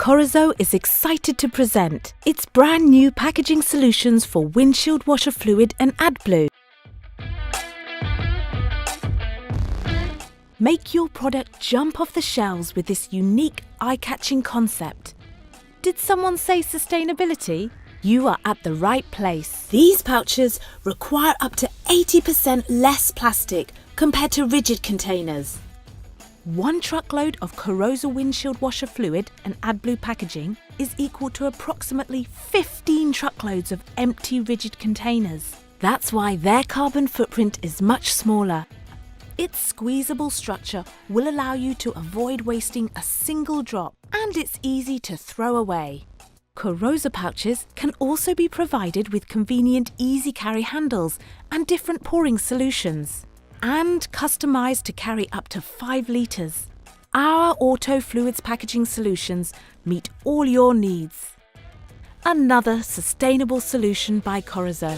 Korozo is excited to present its brand new packaging solutions for windshield washer fluid and AdBlue. Make your product jump off the shelves with this unique, eye-catching concept. Did someone say sustainability? You are at the right place. These pouches require up to 80% less plastic compared to rigid containers. 1 truckload of Korozo windshield washer fluid and AdBlue packaging is equal to approximately 15 truckloads of empty rigid containers. That's why their carbon footprint is much smaller. Its squeezable structure will allow you to avoid wasting a single drop, and it's easy to throw away. Korozo pouches can also be provided with convenient easy carry handles and different pouring solutions, and customized to carry up to 5 litres. Our Auto Fluids packaging solutions meet all your needs. Another sustainable solution by Korozo.